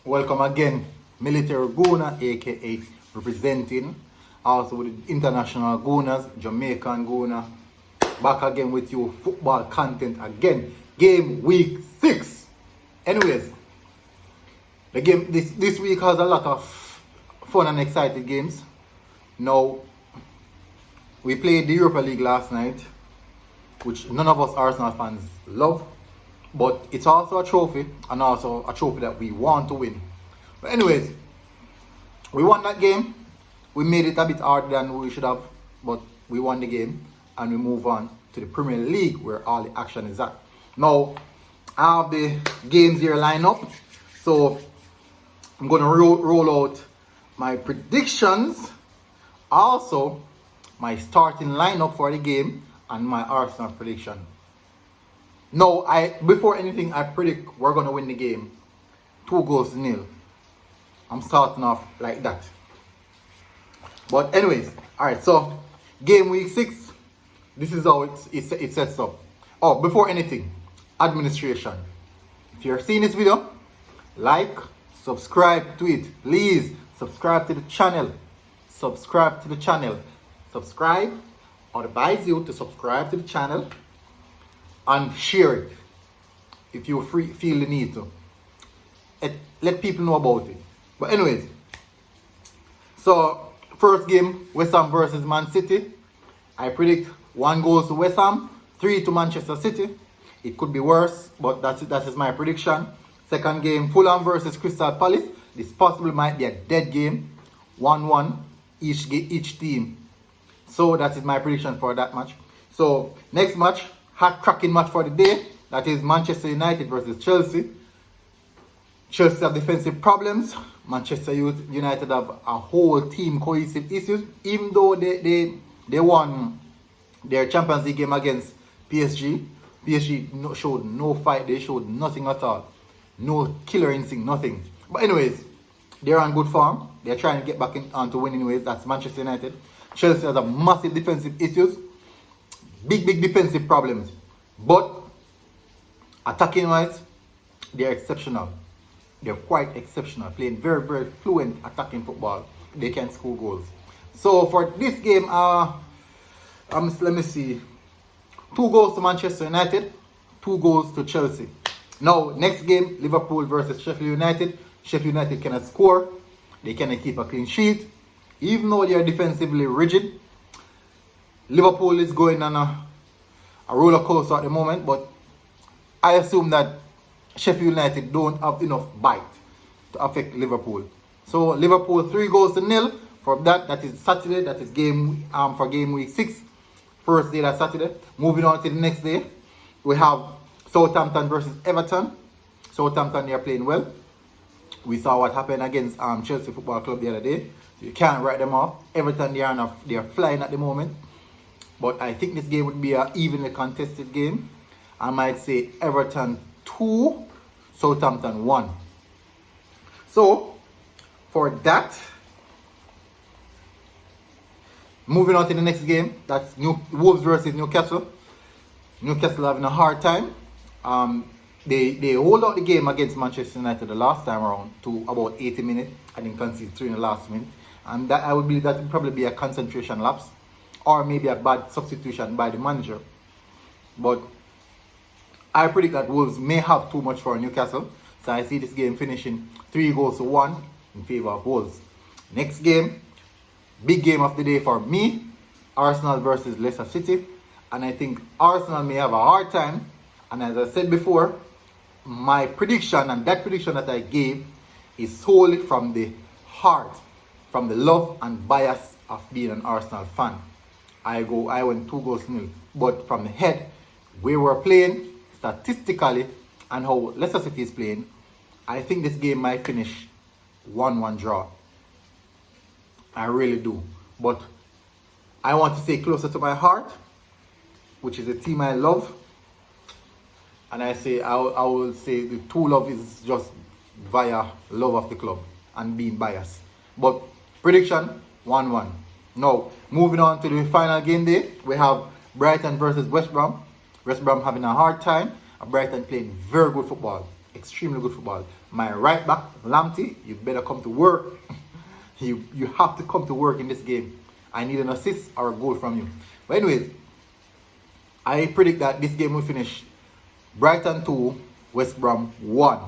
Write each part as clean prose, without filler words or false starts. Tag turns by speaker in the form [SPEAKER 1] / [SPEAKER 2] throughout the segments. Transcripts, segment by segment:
[SPEAKER 1] Welcome again, Military Guna, aka representing also with the international Gunas, Jamaican Guna. Back again with you, football content again. Game week 6. Anyways, the game this week has a lot of fun and exciting games. Now, we played the Europa League last night, which none of us Arsenal fans love, but it's also a trophy, and also a trophy that we want to win. But anyways, we won that game. We made it a bit harder than we should have, but we won the game, and we move on to the Premier League where all the action is at. Now, I have the games here lined up, so I'm going to roll out my predictions, also my starting lineup for the game, and my Arsenal prediction. No, before anything, I predict we're gonna win the game 2-0. I'm starting off like that. But anyways, alright, so game week 6, this is how it sets up. Oh, before anything, administration. If you're seeing this video, like, subscribe to it. Please subscribe to the channel. Subscribe to the channel. Subscribe. I advise you to subscribe to the channel and share it if you feel the need to. Let people know about it. But anyways, so first game, West Ham versus Man City. I predict 1 goes to West Ham, 3 to Manchester City. It could be worse, but that is my prediction. Second game, Fulham versus Crystal Palace. This possibly might be a dead game, 1-1 each team. So that is my prediction for that match. So next match, hot cracking match for the day. That is Manchester United versus Chelsea. Chelsea have defensive problems. Manchester United have a whole team cohesive issues. Even though they won their Champions League game against PSG, PSG showed no fight. They showed nothing at all. No killer instinct, nothing. But anyways, they're on good form. They're trying to get back on to win anyways. That's Manchester United. Chelsea has a massive defensive issues. Big defensive problems. But attacking wise, they're exceptional. They're quite exceptional. Playing very fluent attacking football. They can score goals. So for this game, let me see. 2 goals to Manchester United, 2 goals to Chelsea. Now, next game, Liverpool versus Sheffield United. Sheffield United cannot score. They cannot keep a clean sheet. Even though they are defensively rigid, Liverpool is going on a roller coaster at the moment, but I assume that Sheffield United don't have enough bite to affect Liverpool. So Liverpool 3-0 for that is Saturday. That is game for game week 6. First day, that's Saturday. Moving on to the next day, we have Southampton versus Everton. Southampton, they are playing well. We saw what happened against Chelsea Football Club the other day. You can't write them off. Everton, they are flying at the moment. But I think this game would be an evenly contested game. I might say Everton 2, Southampton 1. So, for that, moving on to the next game, that's Wolves versus Newcastle. Newcastle having a hard time. They hold out the game against Manchester United the last time around to about 80 minutes. I didn't concede 3 in the last minute. And that I would believe that would probably be a concentration lapse, or maybe a bad substitution by the manager. But I predict that Wolves may have too much for Newcastle. So I see this game finishing 3-1 in favor of Wolves. Next game, big game of the day for me, Arsenal versus Leicester City. And I think Arsenal may have a hard time. And as I said before, my prediction, and that prediction that I gave, is solely from the heart, from the love and bias of being an Arsenal fan. I went 2-0. But from the head, we were playing statistically, and how Leicester City is playing, I think this game might finish 1-1 draw. I really do. But I want to stay closer to my heart, which is a team I love. And I will say the true love is just via love of the club and being biased. But prediction, 1-1. Now, moving on to the final game day, we have Brighton versus West Brom. West Brom having a hard time. Brighton playing very good football. extremely good football. My right back, Lamptey, you better come to work. you have to come to work in this game. I need an assist or a goal from you. But anyways, I predict that this game will finish Brighton 2, West Brom 1.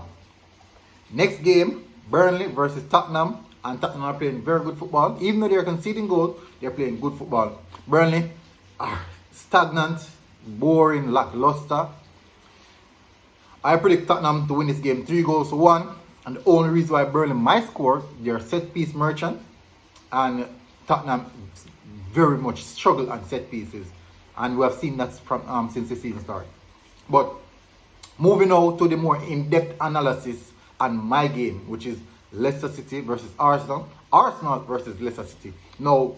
[SPEAKER 1] Next game, Burnley versus Tottenham. And Tottenham are playing very good football. Even though they're conceding goals, they're playing good football. Burnley are stagnant, boring, lackluster. I predict Tottenham to win this game 3-1. And the only reason why Burnley might score, they're set piece merchant. And Tottenham very much struggle on set pieces. And we have seen that from since the season started. But moving on to the more in-depth analysis on my game, which is Leicester City versus Arsenal. Arsenal versus Leicester City. Now,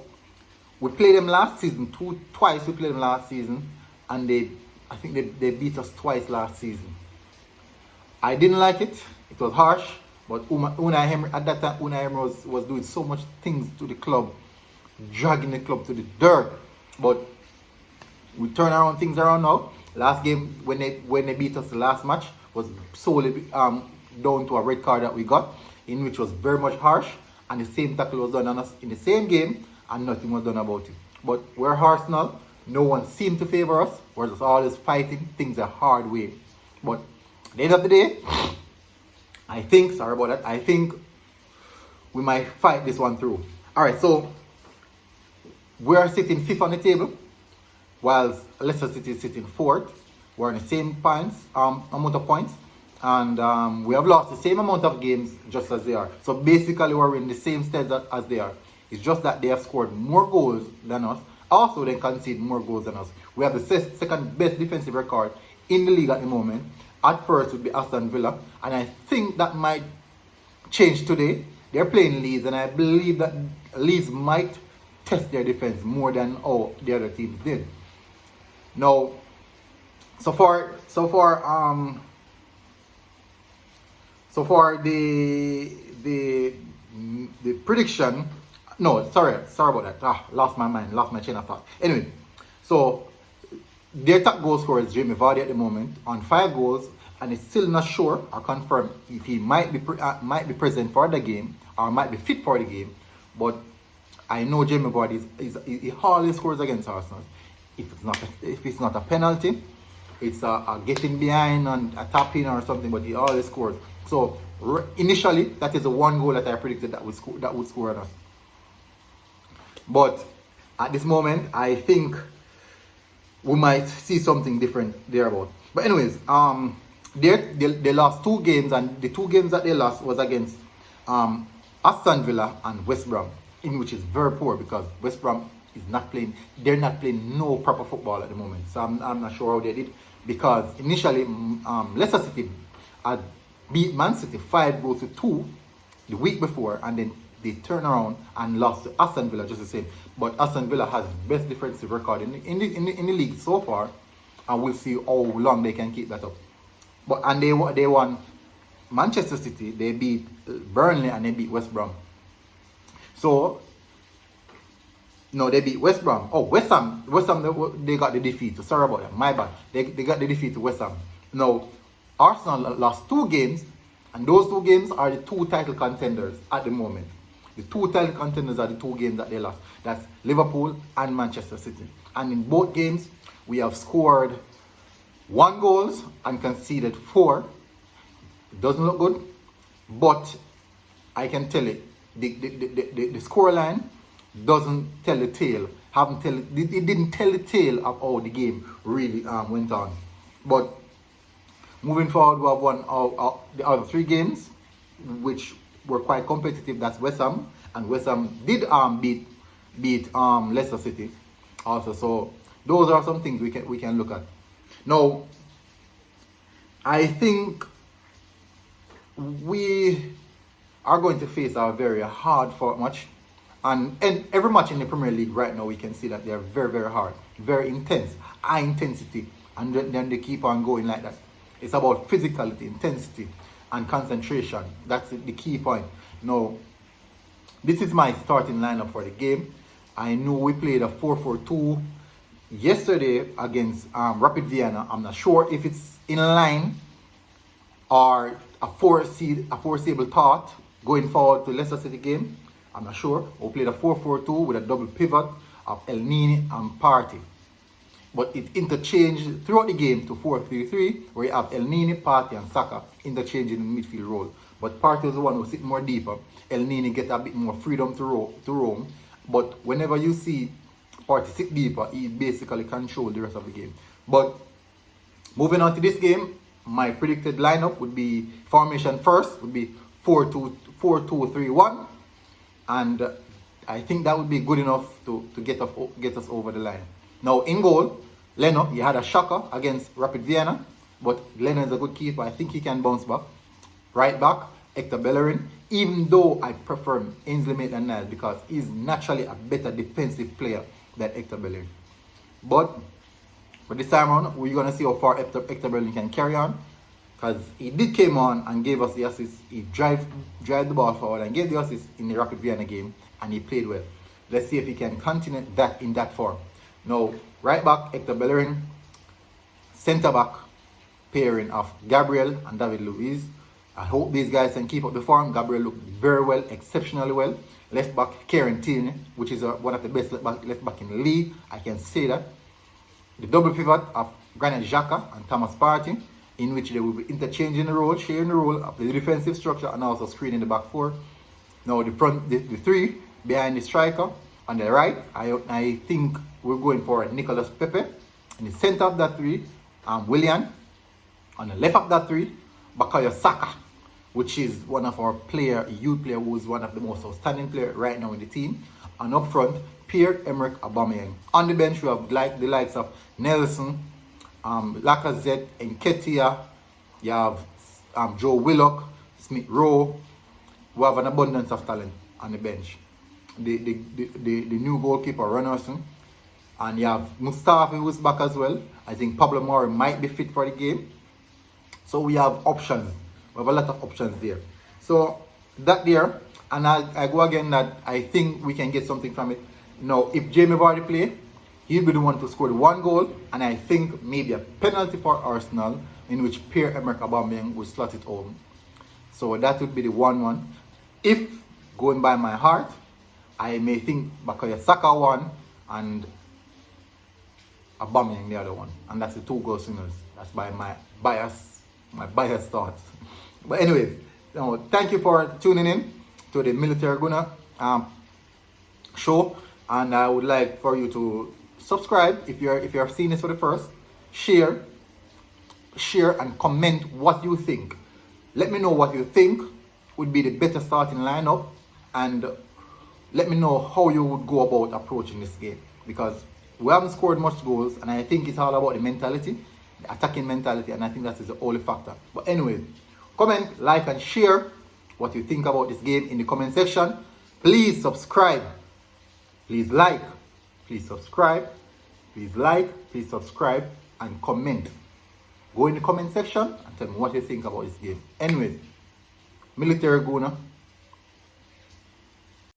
[SPEAKER 1] we played them last season, twice we played them last season, and I think they beat us twice last season. I didn't like it. It was harsh, but Unai Emery, at that time, Unai Emery was doing so much things to the club, dragging the club to the dirt. But we turn around things around now. Last game, when they beat us the last match, was solely down to a red card that we got, in which was very much harsh, and the same tackle was done on us in the same game, and nothing was done about it. But we're Arsenal, no one seemed to favour us, we're just always fighting things a hard way. But at the end of the day, I think we might fight this one through. Alright, so we're sitting 5th on the table, whilst Leicester City is sitting 4th. We're in the same points, amount of points. And we have lost the same amount of games just as they are. So basically we're in the same stage as they are. It's just that they have scored more goals than us. Also they concede more goals than us. We have the second best defensive record in the league at the moment. At first would be Aston Villa. And I think that might change today. They're playing Leeds, and I believe that Leeds might test their defense more than the other teams did. Now, so far the prediction. No, sorry about that. Lost my mind, lost my chain of thought. Anyway, so their top goal scorer is Jamie Vardy at the moment on 5 goals, and it's still not sure or confirmed if he might be present for the game or might be fit for the game. But I know Jamie Vardy he always scores against Arsenal. If it's not a penalty, it's a getting behind and a tapping or something, but he always scores. So initially, that is the one goal that I predicted that would score on us. But at this moment, I think we might see something different thereabout. But anyways, they lost 2 games, and the 2 games that they lost was against Aston Villa and West Brom, in which is very poor because West Brom is not playing. They're not playing no proper football at the moment. So I'm not sure how they did, because initially Leicester City had beat Man City 5-2 the week before, and then they turned around and lost to Aston Villa just the same. But Aston Villa has the best defensive record in the league so far, and we'll see how long they can keep that up. But they won Manchester City, they beat Burnley, and they beat West Brom. So no, they beat West Brom. Oh, West Ham, they got the defeat. Sorry about that, my bad. They got the defeat to West Ham. Now, Arsenal lost 2 games, and those 2 games are the 2 title contenders at the moment. The 2 title contenders are the 2 games that they lost. That's Liverpool and Manchester City. And in both games, we have scored 1 goal and conceded 4. It doesn't look good, but I can tell it. The scoreline doesn't tell the tale. It didn't tell the tale of how the game really went on. But moving forward, we have won the other 3 games, which were quite competitive. That's West Ham, and West Ham did beat Leicester City also. So those are some things we can look at. Now, I think we are going to face a very hard fought match, and every match in the Premier League right now we can see that they are very, very hard, very intense, high intensity, and then they keep on going like that. It's about physicality, intensity, and concentration. That's the key point. Now, this is my starting lineup for the game. I know we played a 4-4-2 yesterday against Rapid Vienna. I'm not sure if it's in line or a foreseeable thought going forward to Leicester City game. I'm not sure. We'll play the 4-4-2 with a double pivot of El Nini and Partey. But it interchanged throughout the game to 4-3-3, where you have El Nini, Partey and Saka interchanging in the midfield role. But Partey is the one who sits more deeper. El Nini get a bit more freedom to roam. But whenever you see Partey sit deeper, he basically controls the rest of the game. But moving on to this game, my predicted lineup would be formation first, would be 4-2-3-1. And I think that would be good enough to get us over the line. Now in goal, Leno, he had a shocker against Rapid Vienna, but Leno is a good keeper. I think he can bounce back. Right back, Hector Bellerin, even though I prefer Ainsley Maitland-Niles because he's naturally a better defensive player than Hector Bellerin. But for this time around, we're going to see how far Hector Bellerin can carry on, because he did came on and gave us the assist. He drive the ball forward and gave the assist in the Rapid Vienna game, and he played well. Let's see if he can continue that in that form. Now, right back, Hector Bellerin. Centre back, pairing of Gabriel and David Luiz. I hope these guys can keep up the form. Gabriel looked very well, exceptionally well. Left back, Kieran Tierney, which is one of the best left back in the league. I can say that. The double pivot of Granit Xhaka and Thomas Partey, in which they will be interchanging the role, sharing the role of the defensive structure and also screening the back four. Now the three behind the striker on the right, I think we're going for Nicolas Pepe. In the center of that three, Willian. On the left of that three, Bukayo Saka, which is one of our youth player who is one of the most outstanding players right now in the team. And up front, Pierre-Emerick Aubameyang. On the bench, we have the likes of Nelson, Lacazette, Nketiah. You have Joe Willock, Smith Rowe. We have an abundance of talent on the bench. The new goalkeeper, Runerson. And you have Mustafi, who's back as well. I think Pablo Mori might be fit for the game. So we have options. We have a lot of options there. So that there, and I go again that I think we can get something from it. Now, if Jamie Vardy play, he'll be the one to score the one goal, and I think maybe a penalty for Arsenal, in which Pierre-Emerick Aubameyang will slot it home. So that would be the 1-1. If going by my heart, I may think Bukayo Saka one and Aubameyang the other one, and that's the 2 goal winners. That's by my biased thoughts. But anyways, thank you for tuning in to the Military Gunner show, and I would like for you to subscribe if you're seeing this for the first. Share and comment what you think. Let me know what you think would be the better starting lineup, and let me know how you would go about approaching this game, because we haven't scored much goals, and I think it's all about the mentality, the attacking mentality, and I think that is the only factor. But anyway, comment, like, and share what you think about this game in the comment section. Please subscribe. Please like. Please subscribe. Please like. Please subscribe and comment. Go in the comment section and tell me what you think about this game. Anyways, Military Guna.